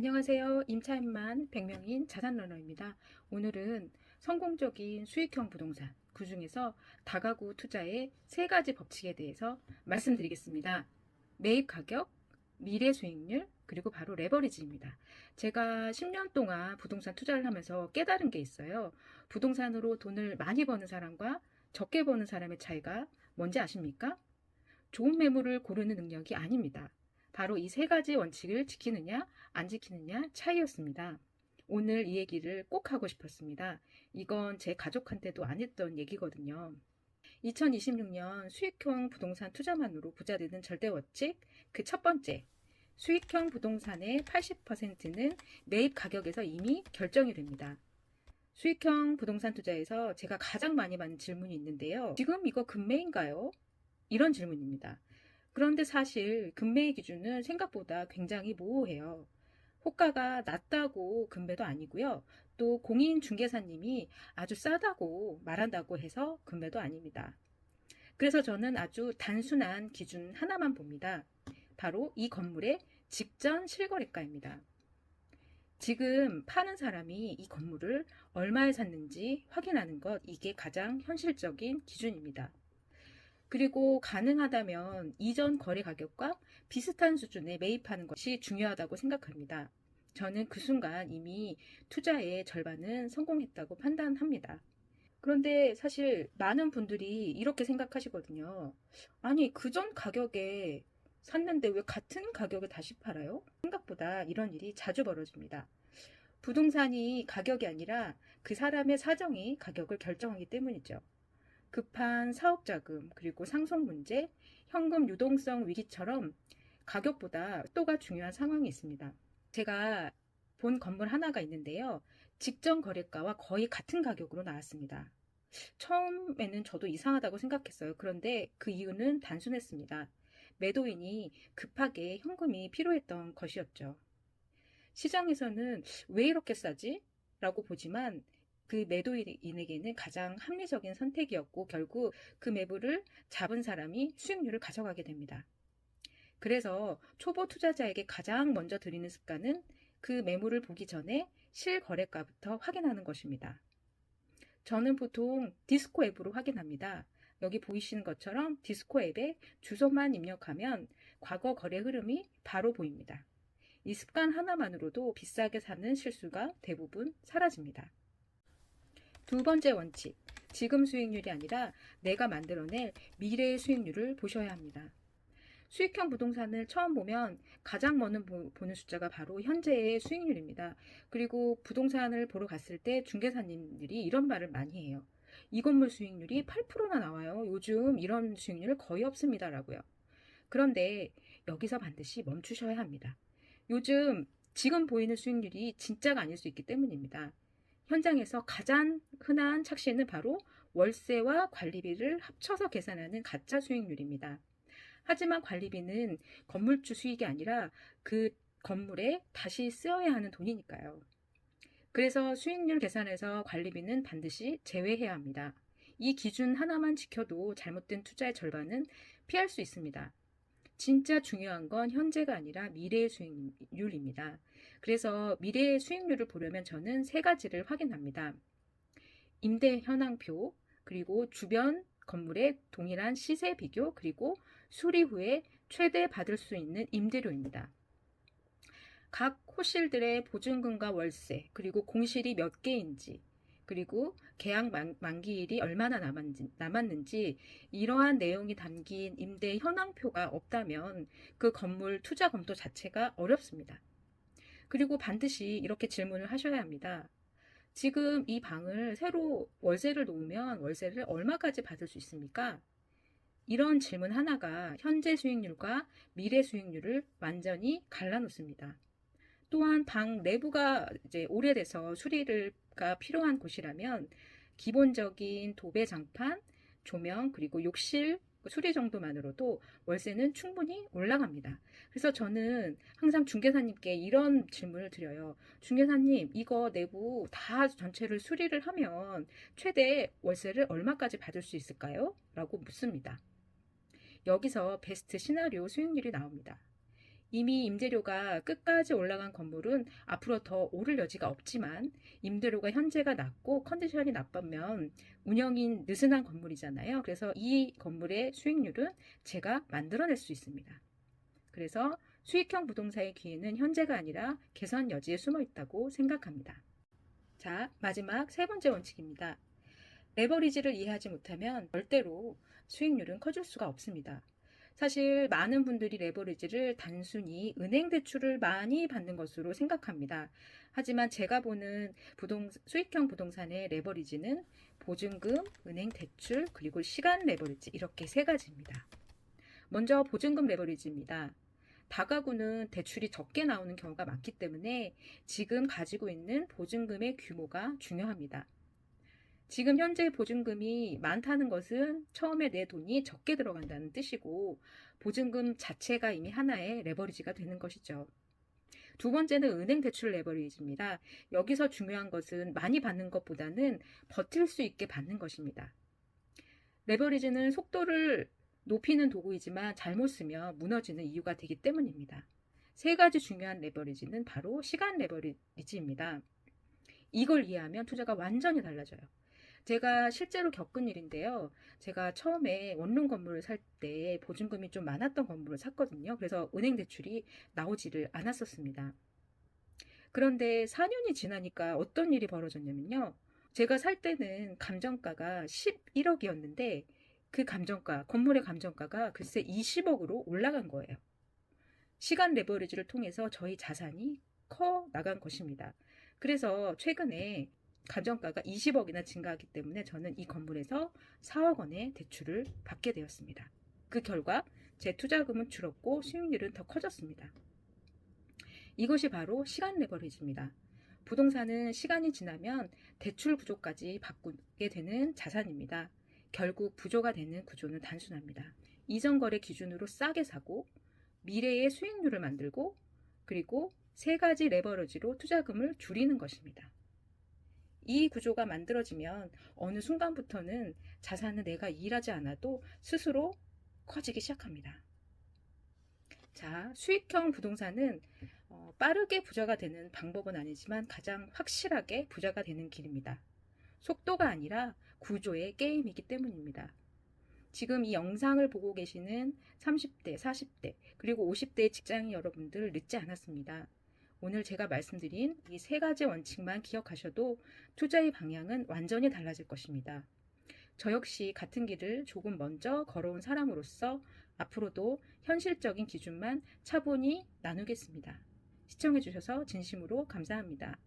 안녕하세요. 임차인만 100명인 자산러너입니다. 오늘은 성공적인 수익형 부동산, 그 중에서 다가구 투자의 세 가지 법칙에 대해서 말씀드리겠습니다. 매입 가격, 미래 수익률, 그리고 바로 레버리지입니다. 제가 10년 동안 부동산 투자를 하면서 깨달은 게 있어요. 부동산으로 돈을 많이 버는 사람과 적게 버는 사람의 차이가 뭔지 아십니까? 좋은 매물을 고르는 능력이 아닙니다. 바로 이 세 가지 원칙을 지키느냐, 안 지키느냐 차이였습니다. 오늘 이 얘기를 꼭 하고 싶었습니다. 이건 제 가족한테도 안 했던 얘기거든요. 2026년 수익형 부동산 투자만으로 부자 되는 절대 원칙, 그 첫 번째. 수익형 부동산의 80%는 매입 가격에서 이미 결정이 됩니다. 수익형 부동산 투자에서 제가 가장 많이 받는 질문이 있는데요. 지금 이거 금매인가요? 이런 질문입니다. 그런데 사실 금매의 기준은 생각보다 굉장히 모호해요. 호가가 낮다고 금매도 아니고요. 또 공인중개사님이 아주 싸다고 말한다고 해서 금매도 아닙니다. 그래서 저는 아주 단순한 기준 하나만 봅니다. 바로 이 건물의 직전 실거래가입니다. 지금 파는 사람이 이 건물을 얼마에 샀는지 확인하는 것, 이게 가장 현실적인 기준입니다. 그리고 가능하다면 이전 거래 가격과 비슷한 수준에 매입하는 것이 중요하다고 생각합니다. 저는 그 순간 이미 투자의 절반은 성공했다고 판단합니다. 그런데 사실 많은 분들이 이렇게 생각하시거든요. 아니, 그전 가격에 샀는데 왜 같은 가격에 다시 팔아요? 생각보다 이런 일이 자주 벌어집니다. 부동산이 가격이 아니라 그 사람의 사정이 가격을 결정하기 때문이죠. 급한 사업자금, 그리고 상속 문제, 현금 유동성 위기처럼 가격보다 속도가 중요한 상황이 있습니다. 제가 본 건물 하나가 있는데요. 직전 거래가와 거의 같은 가격으로 나왔습니다. 처음에는 저도 이상하다고 생각했어요. 그런데 그 이유는 단순했습니다. 매도인이 급하게 현금이 필요했던 것이었죠. 시장에서는 왜 이렇게 싸지? 라고 보지만 그 매도인에게는 가장 합리적인 선택이었고 결국 그 매물을 잡은 사람이 수익률을 가져가게 됩니다. 그래서 초보 투자자에게 가장 먼저 드리는 습관은 그 매물을 보기 전에 실거래가부터 확인하는 것입니다. 저는 보통 디스코 앱으로 확인합니다. 여기 보이시는 것처럼 디스코 앱에 주소만 입력하면 과거 거래 흐름이 바로 보입니다. 이 습관 하나만으로도 비싸게 사는 실수가 대부분 사라집니다. 두 번째 원칙, 지금 수익률이 아니라 내가 만들어낼 미래의 수익률을 보셔야 합니다. 수익형 부동산을 처음 보면 가장 먼저 보는 숫자가 바로 현재의 수익률입니다. 그리고 부동산을 보러 갔을 때 중개사님들이 이런 말을 많이 해요. 이 건물 수익률이 8%나 나와요. 요즘 이런 수익률 거의 없습니다라고요. 그런데 여기서 반드시 멈추셔야 합니다. 요즘 지금 보이는 수익률이 진짜가 아닐 수 있기 때문입니다. 현장에서 가장 흔한 착시는 바로 월세와 관리비를 합쳐서 계산하는 가짜 수익률입니다. 하지만 관리비는 건물주 수익이 아니라 그 건물에 다시 쓰여야 하는 돈이니까요. 그래서 수익률 계산에서 관리비는 반드시 제외해야 합니다. 이 기준 하나만 지켜도 잘못된 투자의 절반은 피할 수 있습니다. 진짜 중요한 건 현재가 아니라 미래의 수익률입니다. 그래서 미래의 수익률을 보려면 저는 세 가지를 확인합니다. 임대 현황표, 그리고 주변 건물의 동일한 시세 비교, 그리고 수리 후에 최대 받을 수 있는 임대료입니다. 각 호실들의 보증금과 월세, 그리고 공실이 몇 개인지, 그리고 계약 만기일이 얼마나 남았는지 이러한 내용이 담긴 임대 현황표가 없다면 그 건물 투자 검토 자체가 어렵습니다. 그리고 반드시 이렇게 질문을 하셔야 합니다. 지금 이 방을 새로 월세를 놓으면 월세를 얼마까지 받을 수 있습니까? 이런 질문 하나가 현재 수익률과 미래 수익률을 완전히 갈라놓습니다. 또한 방 내부가 이제 오래돼서 수리가 필요한 곳이라면 기본적인 도배 장판, 조명, 그리고 욕실 수리 정도만으로도 월세는 충분히 올라갑니다. 그래서 저는 항상 중개사님께 이런 질문을 드려요. 중개사님, 이거 내부 다 전체를 수리를 하면 최대 월세를 얼마까지 받을 수 있을까요? 라고 묻습니다. 여기서 베스트 시나리오 수익률이 나옵니다. 이미 임대료가 끝까지 올라간 건물은 앞으로 더 오를 여지가 없지만 임대료가 현재가 낮고 컨디션이 나쁘면 운영이 느슨한 건물이잖아요. 그래서 이 건물의 수익률은 제가 만들어낼 수 있습니다. 그래서 수익형 부동산의 기회는 현재가 아니라 개선 여지에 숨어 있다고 생각합니다. 자, 마지막 세 번째 원칙입니다. 레버리지를 이해하지 못하면 절대로 수익률은 커질 수가 없습니다. 사실 많은 분들이 레버리지를 단순히 은행 대출을 많이 받는 것으로 생각합니다. 하지만 제가 보는 수익형 부동산의 레버리지는 보증금, 은행 대출, 그리고 시간 레버리지 이렇게 세 가지입니다. 먼저 보증금 레버리지입니다. 다가구는 대출이 적게 나오는 경우가 많기 때문에 지금 가지고 있는 보증금의 규모가 중요합니다. 지금 현재 보증금이 많다는 것은 처음에 내 돈이 적게 들어간다는 뜻이고 보증금 자체가 이미 하나의 레버리지가 되는 것이죠. 두 번째는 은행 대출 레버리지입니다. 여기서 중요한 것은 많이 받는 것보다는 버틸 수 있게 받는 것입니다. 레버리지는 속도를 높이는 도구이지만 잘못 쓰면 무너지는 이유가 되기 때문입니다. 세 가지 중요한 레버리지는 바로 시간 레버리지입니다. 이걸 이해하면 투자가 완전히 달라져요. 제가 실제로 겪은 일인데요. 제가 처음에 원룸 건물을 살 때 보증금이 좀 많았던 건물을 샀거든요. 그래서 은행 대출이 나오지를 않았었습니다. 그런데 4년이 지나니까 어떤 일이 벌어졌냐면요. 제가 살 때는 감정가가 11억이었는데 그 건물의 감정가가 글쎄 20억으로 올라간 거예요. 시간 레버리지를 통해서 저희 자산이 커 나간 것입니다. 그래서 최근에 감정가가 20억이나 증가하기 때문에 저는 이 건물에서 4억 원의 대출을 받게 되었습니다. 그 결과 제 투자금은 줄었고 수익률은 더 커졌습니다. 이것이 바로 시간 레버리지입니다. 부동산은 시간이 지나면 대출 구조까지 바꾸게 되는 자산입니다. 결국 부조가 되는 구조는 단순합니다. 이전 거래 기준으로 싸게 사고 미래의 수익률을 만들고 그리고 세 가지 레버리지로 투자금을 줄이는 것입니다. 이 구조가 만들어지면 어느 순간부터는 자산은 내가 일하지 않아도 스스로 커지기 시작합니다. 자, 수익형 부동산은 빠르게 부자가 되는 방법은 아니지만 가장 확실하게 부자가 되는 길입니다. 속도가 아니라 구조의 게임이기 때문입니다. 지금 이 영상을 보고 계시는 30대, 40대, 그리고 50대의 직장인 여러분들 늦지 않았습니다. 오늘 제가 말씀드린 이 세 가지 원칙만 기억하셔도 투자의 방향은 완전히 달라질 것입니다. 저 역시 같은 길을 조금 먼저 걸어온 사람으로서 앞으로도 현실적인 기준만 차분히 나누겠습니다. 시청해주셔서 진심으로 감사합니다.